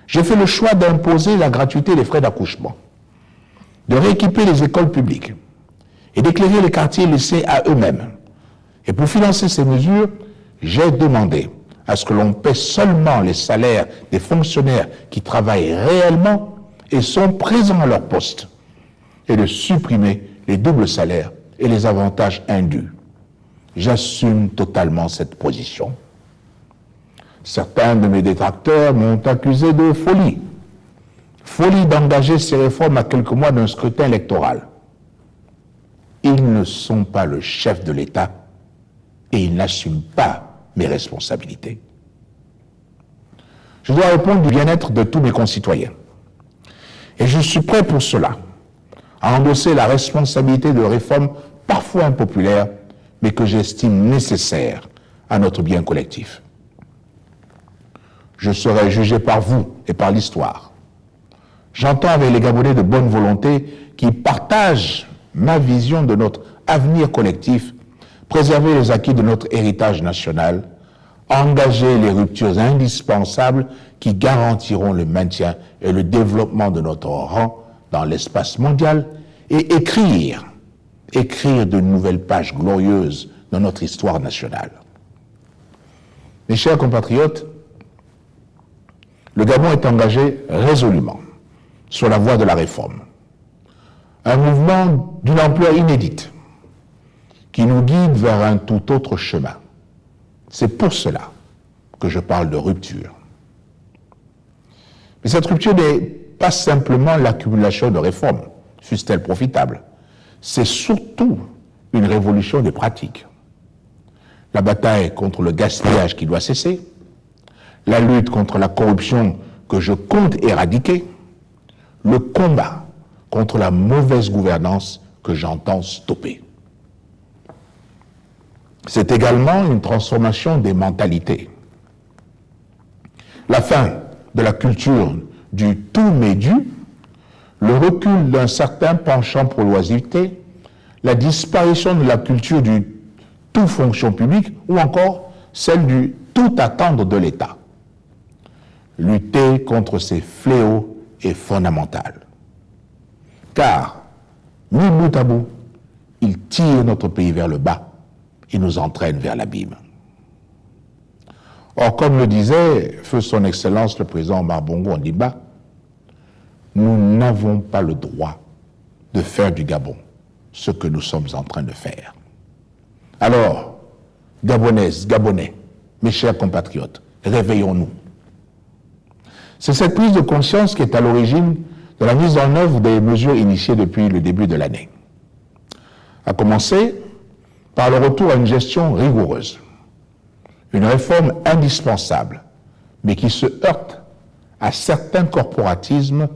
j'ai fait le choix d'imposer la gratuité des frais d'accouchement, de rééquiper les écoles publiques et d'éclairer les quartiers laissés à eux-mêmes. Et pour financer ces mesures, j'ai demandé à ce que l'on paie seulement les salaires des fonctionnaires qui travaillent réellement et sont présents à leur poste, et de supprimer les doubles salaires et les avantages indus. J'assume totalement cette position. Certains de mes détracteurs m'ont accusé de folie. Folie d'engager ces réformes à quelques mois d'un scrutin électoral. Ils ne sont pas le chef de l'État et ils n'assument pas mes responsabilités. Je dois répondre du bien-être de tous mes concitoyens. Et je suis prêt pour cela, à endosser la responsabilité de réformes parfois impopulaires, mais que j'estime nécessaires à notre bien collectif. Je serai jugé par vous et par l'histoire. J'entends avec les Gabonais de bonne volonté qui partagent ma vision de notre avenir collectif, préserver les acquis de notre héritage national, engager les ruptures indispensables qui garantiront le maintien et le développement de notre rang dans l'espace mondial et écrire de nouvelles pages glorieuses dans notre histoire nationale. Mes chers compatriotes, le Gabon est engagé résolument sur la voie de la réforme. Un mouvement d'une ampleur inédite qui nous guide vers un tout autre chemin. C'est pour cela que je parle de rupture. Mais cette rupture n'est pas simplement l'accumulation de réformes, fussent-elles profitables. C'est surtout une révolution des pratiques. La bataille contre le gaspillage qui doit cesser, la lutte contre la corruption que je compte éradiquer, le combat contre la mauvaise gouvernance que j'entends stopper. C'est également une transformation des mentalités. La fin de la culture du tout m'est dû, le recul d'un certain penchant pour l'oisiveté, la disparition de la culture du tout fonction publique ou encore celle du tout attendre de l'État. Lutter contre ces fléaux est fondamental. Car, mis bout à bout, ils tirent notre pays vers le bas et nous entraînent vers l'abîme. Or, comme le disait feu son Excellence le président Omar Bongo Ondimba, nous n'avons pas le droit de faire du Gabon ce que nous sommes en train de faire. Alors, Gabonaises, Gabonais, mes chers compatriotes, réveillons-nous. C'est cette prise de conscience qui est à l'origine de la mise en œuvre des mesures initiées depuis le début de l'année. À commencer par le retour à une gestion rigoureuse, une réforme indispensable, mais qui se heurte à certains corporatismes,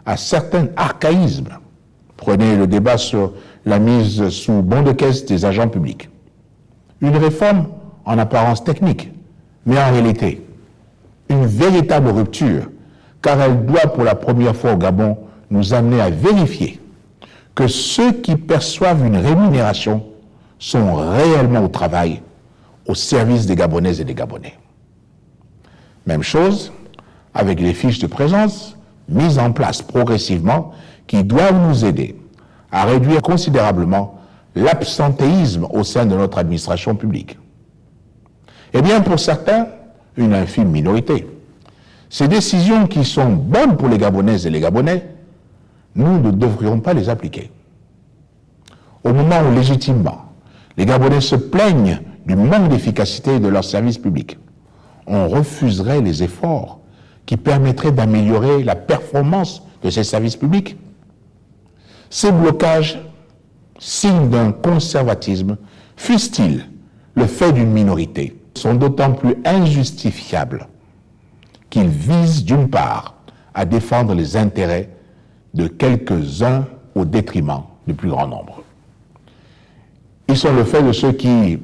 à certains archaïsmes. Prenez le débat sur la mise sous bon de caisse des agents publics. Une réforme en apparence technique, mais en réalité, une véritable rupture, car elle doit pour la première fois au Gabon nous amener à vérifier que ceux qui perçoivent une rémunération sont réellement au travail, au service des Gabonaises et des Gabonais. Même chose avec les fiches de présence mises en place progressivement qui doivent nous aider à réduire considérablement l'absentéisme au sein de notre administration publique. Eh bien, pour certains, une infime minorité. Ces décisions qui sont bonnes pour les Gabonaises et les Gabonais, nous ne devrions pas les appliquer. Au moment où, légitimement, les Gabonais se plaignent du manque d'efficacité de leurs services publics, on refuserait les efforts qui permettraient d'améliorer la performance de ces services publics. Ces blocages, signe d'un conservatisme, fût-il le fait d'une minorité, sont d'autant plus injustifiables qu'ils visent d'une part à défendre les intérêts de quelques-uns au détriment du plus grand nombre. Ils sont le fait de ceux qui,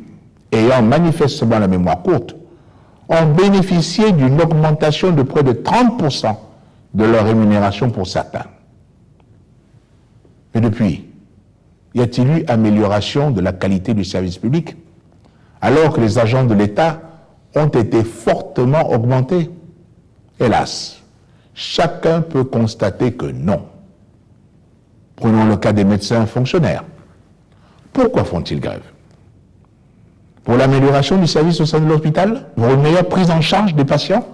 ayant manifestement la mémoire courte, ont bénéficié d'une augmentation de près de 30% de leur rémunération pour certains. Mais depuis, y a-t-il eu amélioration de la qualité du service public, alors que les agents de l'État ont été fortement augmentés? Hélas, chacun peut constater que non. Prenons le cas des médecins fonctionnaires. Pourquoi font-ils grève? Pour l'amélioration du service au sein de l'hôpital? Pour une meilleure prise en charge des patients?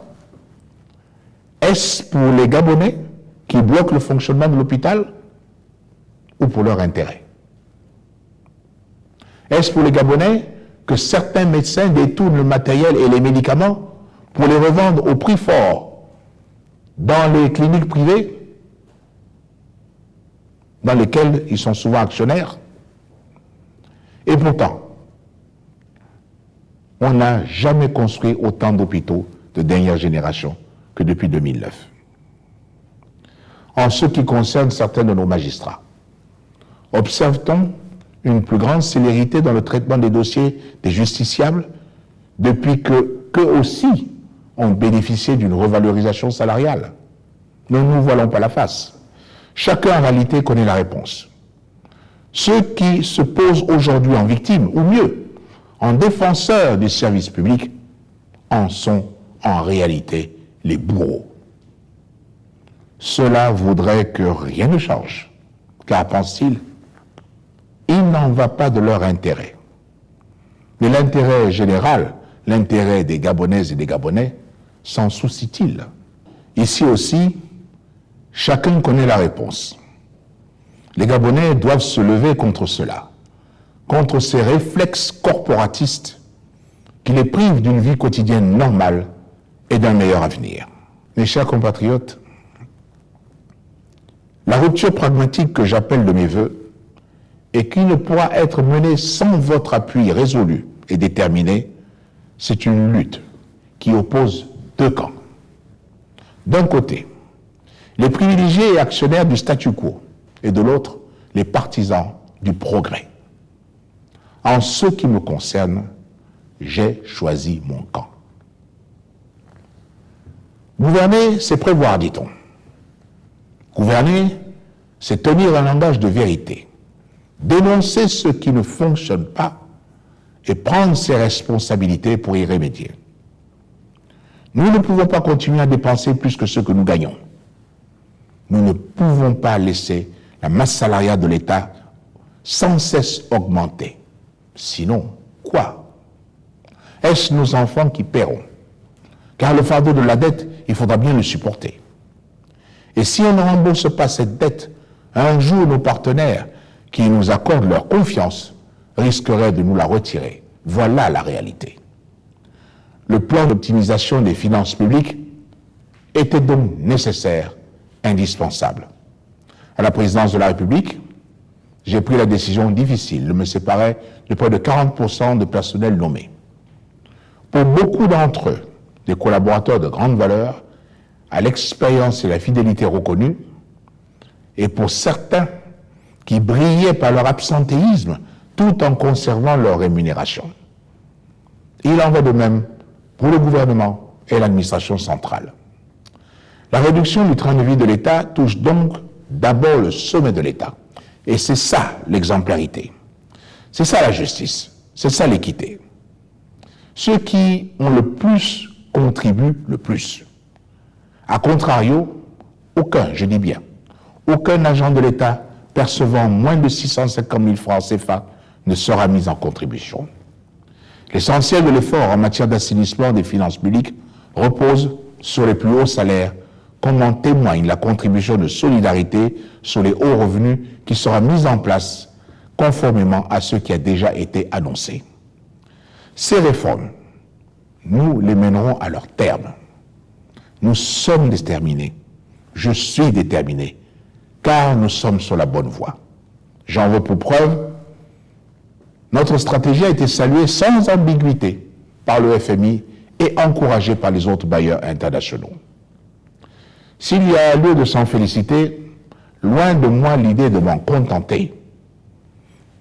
Est-ce pour les Gabonais qui bloquent le fonctionnement de l'hôpital ou pour leur intérêt? Est-ce pour les Gabonais que certains médecins détournent le matériel et les médicaments pour les revendre au prix fort dans les cliniques privées dans lesquelles ils sont souvent actionnaires? Et pourtant, on n'a jamais construit autant d'hôpitaux de dernière génération que depuis 2009. En ce qui concerne certains de nos magistrats, observe-t-on une plus grande célérité dans le traitement des dossiers des justiciables depuis qu'eux aussi ont bénéficié d'une revalorisation salariale? Ne nous voilons pas la face. Chacun en réalité connaît la réponse. Ceux qui se posent aujourd'hui en victimes, ou mieux, en défenseurs du service public, en sont en réalité les bourreaux. Cela voudrait que rien ne change, car, pensent-ils, il n'en va pas de leur intérêt. Mais l'intérêt général, l'intérêt des Gabonaises et des Gabonais, s'en soucie-t-il? Ici aussi, chacun connaît la réponse. Les Gabonais doivent se lever contre cela, contre ces réflexes corporatistes qui les privent d'une vie quotidienne normale et d'un meilleur avenir. Mes chers compatriotes, la rupture pragmatique que j'appelle de mes vœux et qui ne pourra être menée sans votre appui résolu et déterminé, c'est une lutte qui oppose deux camps. D'un côté, les privilégiés et actionnaires du statu quo, et de l'autre, les partisans du progrès. En ce qui me concerne, j'ai choisi mon camp. Gouverner, c'est prévoir, dit-on. Gouverner, c'est tenir un langage de vérité, dénoncer ce qui ne fonctionne pas et prendre ses responsabilités pour y remédier. Nous ne pouvons pas continuer à dépenser plus que ce que nous gagnons. Nous ne pouvons pas laisser la masse salariale de l'État sans cesse augmenter. Sinon, quoi? Est-ce nos enfants qui paieront? Car le fardeau de la dette, il faudra bien le supporter. Et si on ne rembourse pas cette dette, un jour nos partenaires qui nous accordent leur confiance risqueraient de nous la retirer. Voilà la réalité. Le plan d'optimisation des finances publiques était donc nécessaire, indispensable. À la présidence de la République, j'ai pris la décision difficile de me séparer de près de 40% de personnel nommé. Pour beaucoup d'entre eux, des collaborateurs de grande valeur, à l'expérience et la fidélité reconnues, et pour certains qui brillaient par leur absentéisme tout en conservant leur rémunération. Il en va de même pour le gouvernement et l'administration centrale. La réduction du train de vie de l'État touche donc d'abord le sommet de l'État. Et c'est ça l'exemplarité. C'est ça la justice. C'est ça l'équité. Ceux qui ont le plus contribuent le plus. A contrario, aucun, je dis bien, aucun agent de l'État percevant moins de 650 000 francs CFA ne sera mis en contribution. L'essentiel de l'effort en matière d'assainissement des finances publiques repose sur les plus hauts salaires, comme en témoigne la contribution de solidarité sur les hauts revenus qui sera mise en place conformément à ce qui a déjà été annoncé. Ces réformes, nous les mènerons à leur terme. Nous sommes déterminés, je suis déterminé, car nous sommes sur la bonne voie. J'en veux pour preuve, notre stratégie a été saluée sans ambiguïté par le FMI et encouragée par les autres bailleurs internationaux. S'il y a lieu de s'en féliciter, loin de moi l'idée de m'en contenter.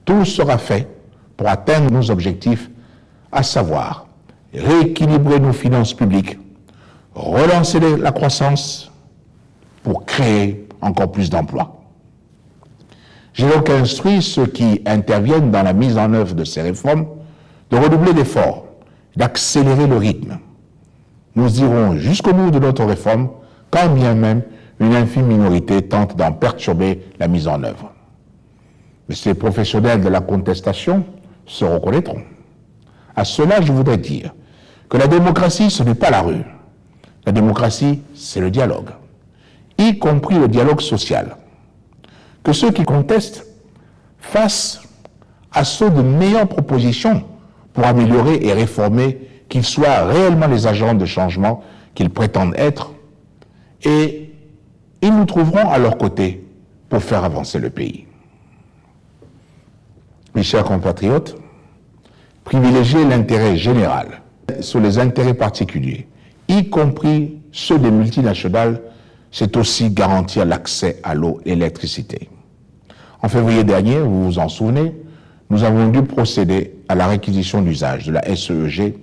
Tout sera fait pour atteindre nos objectifs, à savoir rééquilibrer nos finances publiques, relancer la croissance pour créer encore plus d'emplois. J'ai donc instruit ceux qui interviennent dans la mise en œuvre de ces réformes de redoubler d'efforts, d'accélérer le rythme. Nous irons jusqu'au bout de notre réforme quand bien même une infime minorité tente d'en perturber la mise en œuvre. Mais ces professionnels de la contestation se reconnaîtront. À cela, je voudrais dire que la démocratie, ce n'est pas la rue. La démocratie, c'est le dialogue, y compris le dialogue social. Que ceux qui contestent fassent à ceux de meilleures propositions pour améliorer et réformer, qu'ils soient réellement les agents de changement qu'ils prétendent être, et ils nous trouveront à leur côté pour faire avancer le pays. Mes chers compatriotes, privilégier l'intérêt général sur les intérêts particuliers, y compris ceux des multinationales, c'est aussi garantir l'accès à l'eau et l'électricité. En février dernier, vous vous en souvenez, nous avons dû procéder à la réquisition d'usage de la SEEG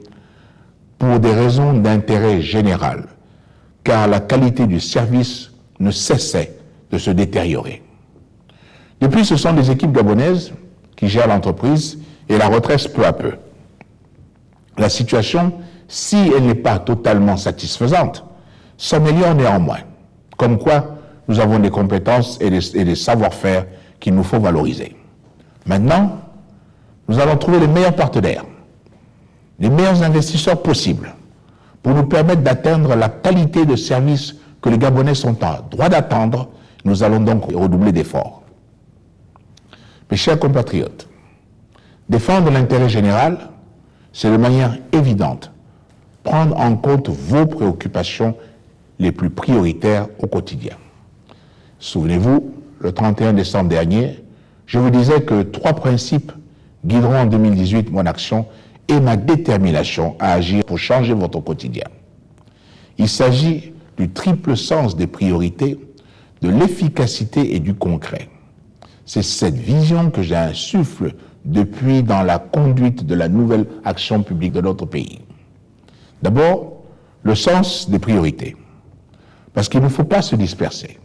pour des raisons d'intérêt général, car la qualité du service ne cessait de se détériorer. Depuis, ce sont des équipes gabonaises qui gèrent l'entreprise et la redressent peu à peu. La situation, si elle n'est pas totalement satisfaisante, s'améliore néanmoins. Comme quoi, nous avons des compétences et des savoir-faire qu'il nous faut valoriser. Maintenant, nous allons trouver les meilleurs partenaires, les meilleurs investisseurs possibles pour nous permettre d'atteindre la qualité de service que les Gabonais sont en droit d'attendre. Nous allons donc redoubler d'efforts. Mes chers compatriotes, défendre l'intérêt général, c'est de manière évidente prendre en compte vos préoccupations les plus prioritaires au quotidien. Souvenez-vous, le 31 décembre dernier, je vous disais que 3 principes guideront en 2018 mon action et ma détermination à agir pour changer votre quotidien. Il s'agit du triple sens des priorités, de l'efficacité et du concret. C'est cette vision que j'insuffle depuis dans la conduite de la nouvelle action publique de notre pays. D'abord, le sens des priorités, parce qu'il ne faut pas se disperser.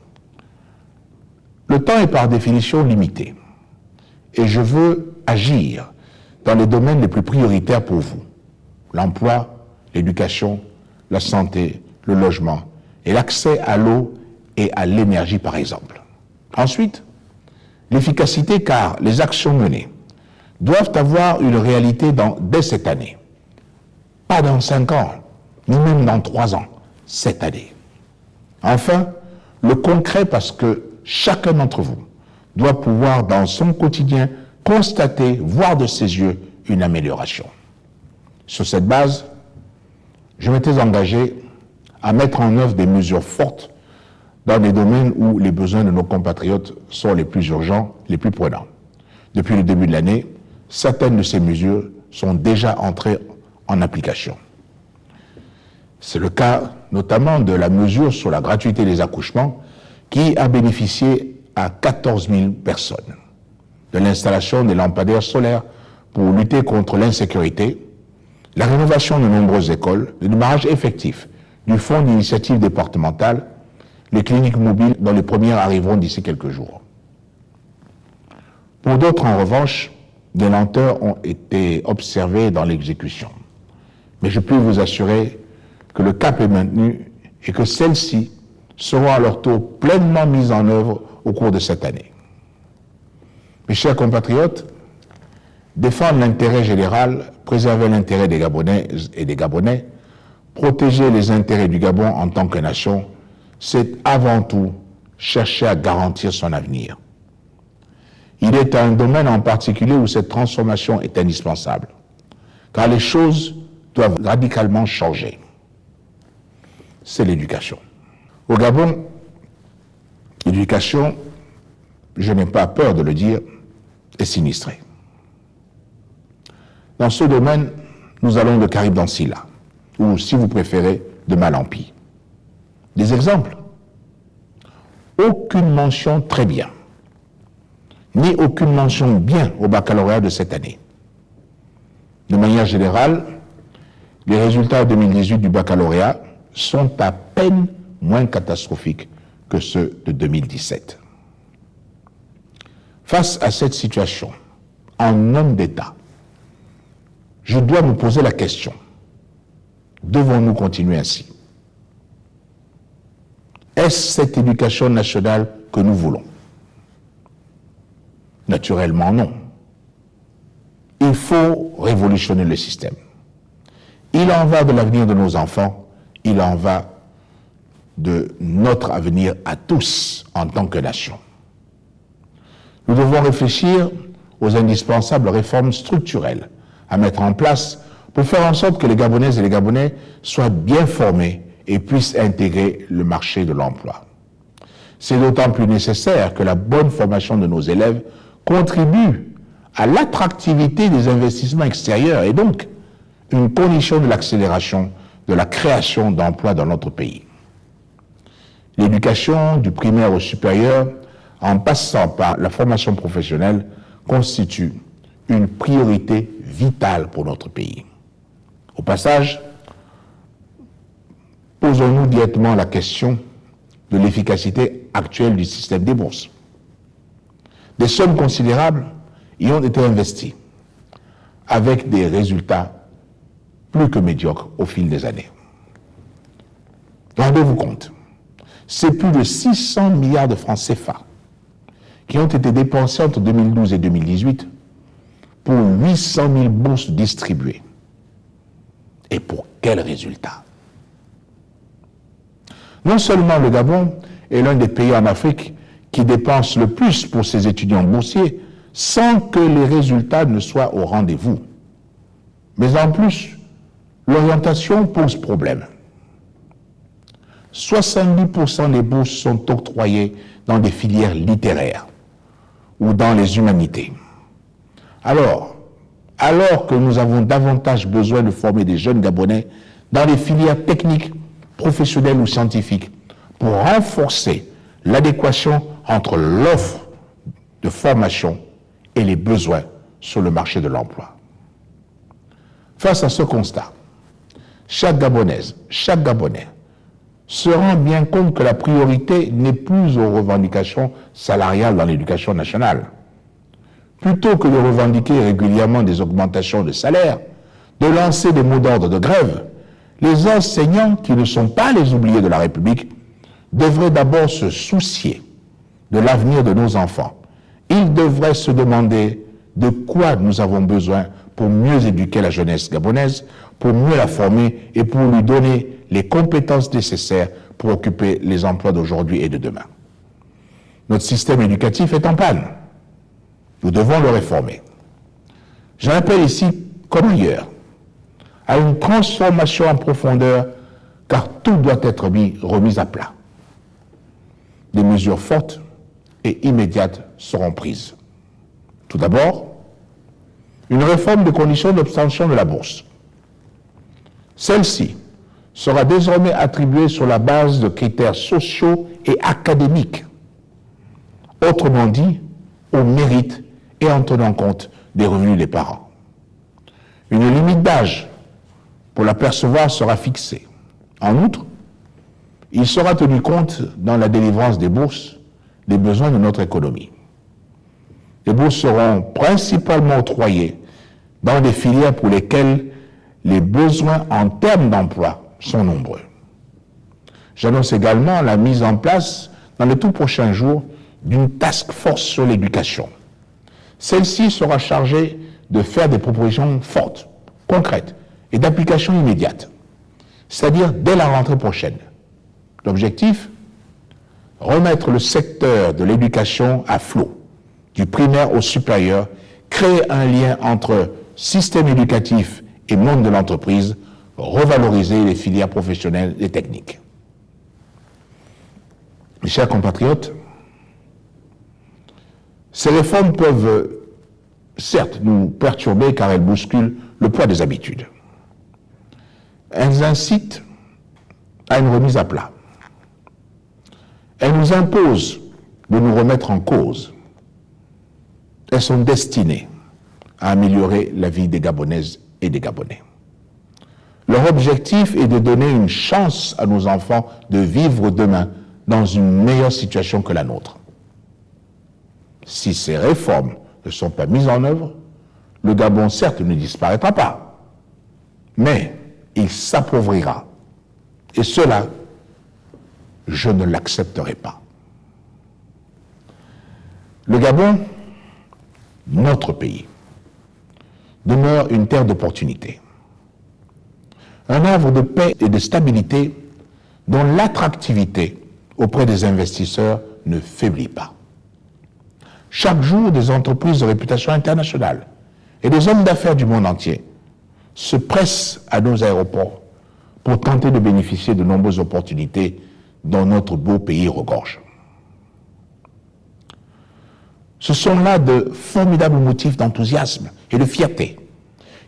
Le temps est par définition limité, et je veux agir dans les domaines les plus prioritaires pour vous. L'emploi, l'éducation, la santé, le logement et l'accès à l'eau et à l'énergie par exemple. Ensuite, l'efficacité car les actions menées doivent avoir une réalité dès cette année. Pas dans 5 ans, ni même dans 3 ans, cette année. Enfin, le concret parce que chacun d'entre vous doit pouvoir dans son quotidien constater, voir de ses yeux une amélioration. Sur cette base, je m'étais engagé à mettre en œuvre des mesures fortes dans des domaines où les besoins de nos compatriotes sont les plus urgents, les plus prenants. Depuis le début de l'année, certaines de ces mesures sont déjà entrées en application. C'est le cas notamment de la mesure sur la gratuité des accouchements qui a bénéficié à 14 000 personnes, de l'installation des lampadaires solaires pour lutter contre l'insécurité, la rénovation de nombreuses écoles, le démarrage effectif du fonds d'initiative départementale, les cliniques mobiles dont les premières arriveront d'ici quelques jours. Pour d'autres, en revanche, des lenteurs ont été observées dans l'exécution. Mais je peux vous assurer que le cap est maintenu et que celles-ci seront à leur tour pleinement mises en œuvre au cours de cette année. Mes chers compatriotes, défendre l'intérêt général, préserver l'intérêt des Gabonaises et des Gabonais, protéger les intérêts du Gabon en tant que nation, c'est avant tout chercher à garantir son avenir. Il est un domaine en particulier où cette transformation est indispensable, car les choses doivent radicalement changer. C'est l'éducation. Au Gabon, l'éducation, je n'ai pas peur de le dire, est sinistrée. Dans ce domaine, nous allons de Caribe dans Silla, ou si vous préférez, de mal en pis. Des exemples. Aucune mention très bien, ni aucune mention bien au baccalauréat de cette année. De manière générale, les résultats 2018 du baccalauréat sont à peine moins catastrophiques que ceux de 2017. Face à cette situation, en homme d'État, je dois me poser la question, devons-nous continuer ainsi? Est-ce cette éducation nationale que nous voulons? Naturellement, non. Il faut révolutionner le système. Il en va de l'avenir de nos enfants, il en va de notre avenir à tous en tant que nation. Nous devons réfléchir aux indispensables réformes structurelles à mettre en place pour faire en sorte que les Gabonaises et les Gabonais soient bien formés et puissent intégrer le marché de l'emploi. C'est d'autant plus nécessaire que la bonne formation de nos élèves contribue à l'attractivité des investissements extérieurs et donc une condition de l'accélération de la création d'emplois dans notre pays. L'éducation du primaire au supérieur, en passant par la formation professionnelle, constitue une priorité vitale pour notre pays. Au passage, posons-nous directement la question de l'efficacité actuelle du système des bourses. Des sommes considérables y ont été investies, avec des résultats plus que médiocres au fil des années. Rendez-vous compte, c'est plus de 600 milliards de francs CFA qui ont été dépensés entre 2012 et 2018 pour 800 000 bourses distribuées. Et pour quel résultat? Non seulement le Gabon est l'un des pays en Afrique qui dépense le plus pour ses étudiants boursiers sans que les résultats ne soient au rendez-vous, mais en plus, l'orientation pose problème. 70% des bourses sont octroyées dans des filières littéraires ou dans les humanités. Alors que nous avons davantage besoin de former des jeunes Gabonais dans des filières techniques, professionnelles ou scientifiques pour renforcer l'adéquation entre l'offre de formation et les besoins sur le marché de l'emploi. Face à ce constat, chaque Gabonaise, chaque Gabonais se rend bien compte que la priorité n'est plus aux revendications salariales dans l'éducation nationale. Plutôt que de revendiquer régulièrement des augmentations de salaire, de lancer des mots d'ordre de grève, les enseignants, qui ne sont pas les oubliés de la République, devraient d'abord se soucier de l'avenir de nos enfants. Ils devraient se demander de quoi nous avons besoin pour mieux éduquer la jeunesse gabonaise, pour mieux la former et pour lui donner les compétences nécessaires pour occuper les emplois d'aujourd'hui et de demain. Notre système éducatif est en panne. Nous devons le réformer. J'appelle ici, comme ailleurs, à une transformation en profondeur, car tout doit être remis à plat. Des mesures fortes et immédiates seront prises. Tout d'abord, une réforme des conditions d'obtention de la bourse. Celle-ci sera désormais attribuée sur la base de critères sociaux et académiques, autrement dit, au mérite et en tenant compte des revenus des parents. Une limite d'âge pour la percevoir sera fixée. En outre, il sera tenu compte dans la délivrance des bourses des besoins de notre économie. Les bourses seront principalement octroyées dans des filières pour lesquelles les besoins en termes d'emploi sont nombreux. J'annonce également la mise en place, dans les tout prochains jours, d'une task force sur l'éducation. Celle-ci sera chargée de faire des propositions fortes, concrètes et d'application immédiate, c'est-à-dire dès la rentrée prochaine. L'objectif, remettre le secteur de l'éducation à flot, du primaire au supérieur, créer un lien entre système éducatif et monde de l'entreprise, revaloriser les filières professionnelles et techniques. Mes chers compatriotes, ces réformes peuvent certes nous perturber car elles bousculent le poids des habitudes. Elles incitent à une remise à plat. Elles nous imposent de nous remettre en cause. Elles sont destinées à améliorer la vie des Gabonaises et des Gabonais. Leur objectif est de donner une chance à nos enfants de vivre demain dans une meilleure situation que la nôtre. Si ces réformes ne sont pas mises en œuvre, le Gabon, certes, ne disparaîtra pas, mais il s'appauvrira. Et cela je ne l'accepterai pas. Le Gabon, notre pays, demeure une terre d'opportunités, un havre de paix et de stabilité dont l'attractivité auprès des investisseurs ne faiblit pas. Chaque jour, des entreprises de réputation internationale et des hommes d'affaires du monde entier se pressent à nos aéroports pour tenter de bénéficier de nombreuses opportunités dont notre beau pays regorge. Ce sont là de formidables motifs d'enthousiasme et de fierté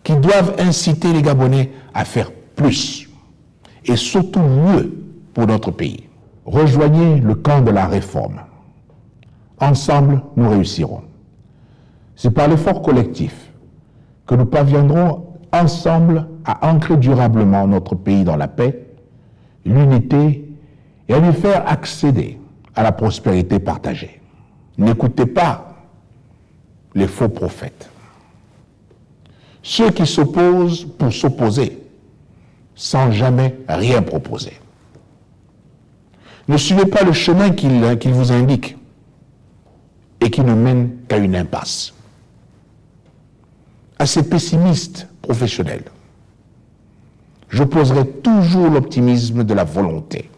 qui doivent inciter les Gabonais à faire plus et surtout mieux pour notre pays. Rejoignez le camp de la réforme. Ensemble, nous réussirons. C'est par l'effort collectif que nous parviendrons ensemble à ancrer durablement notre pays dans la paix, l'unité et à lui faire accéder à la prospérité partagée. N'écoutez pas les faux prophètes, ceux qui s'opposent pour s'opposer sans jamais rien proposer. Ne suivez pas le chemin qu'ils vous indiquent et qui ne mène qu'à une impasse. À ces pessimistes professionnels, j'opposerai toujours l'optimisme de la volonté.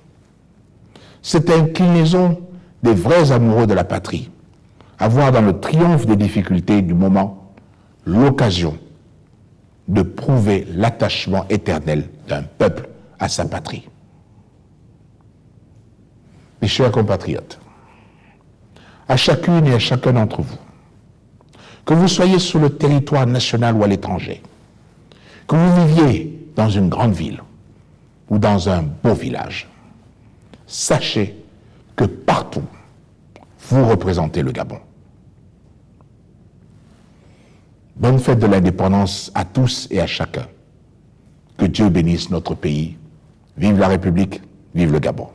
Cette inclinaison des vrais amoureux de la patrie, à voir dans le triomphe des difficultés du moment l'occasion de prouver l'attachement éternel d'un peuple à sa patrie. Mes chers compatriotes, à chacune et à chacun d'entre vous, que vous soyez sur le territoire national ou à l'étranger, que vous viviez dans une grande ville ou dans un beau village, sachez que partout, vous représentez le Gabon. Bonne fête de l'indépendance à tous et à chacun. Que Dieu bénisse notre pays. Vive la République, vive le Gabon.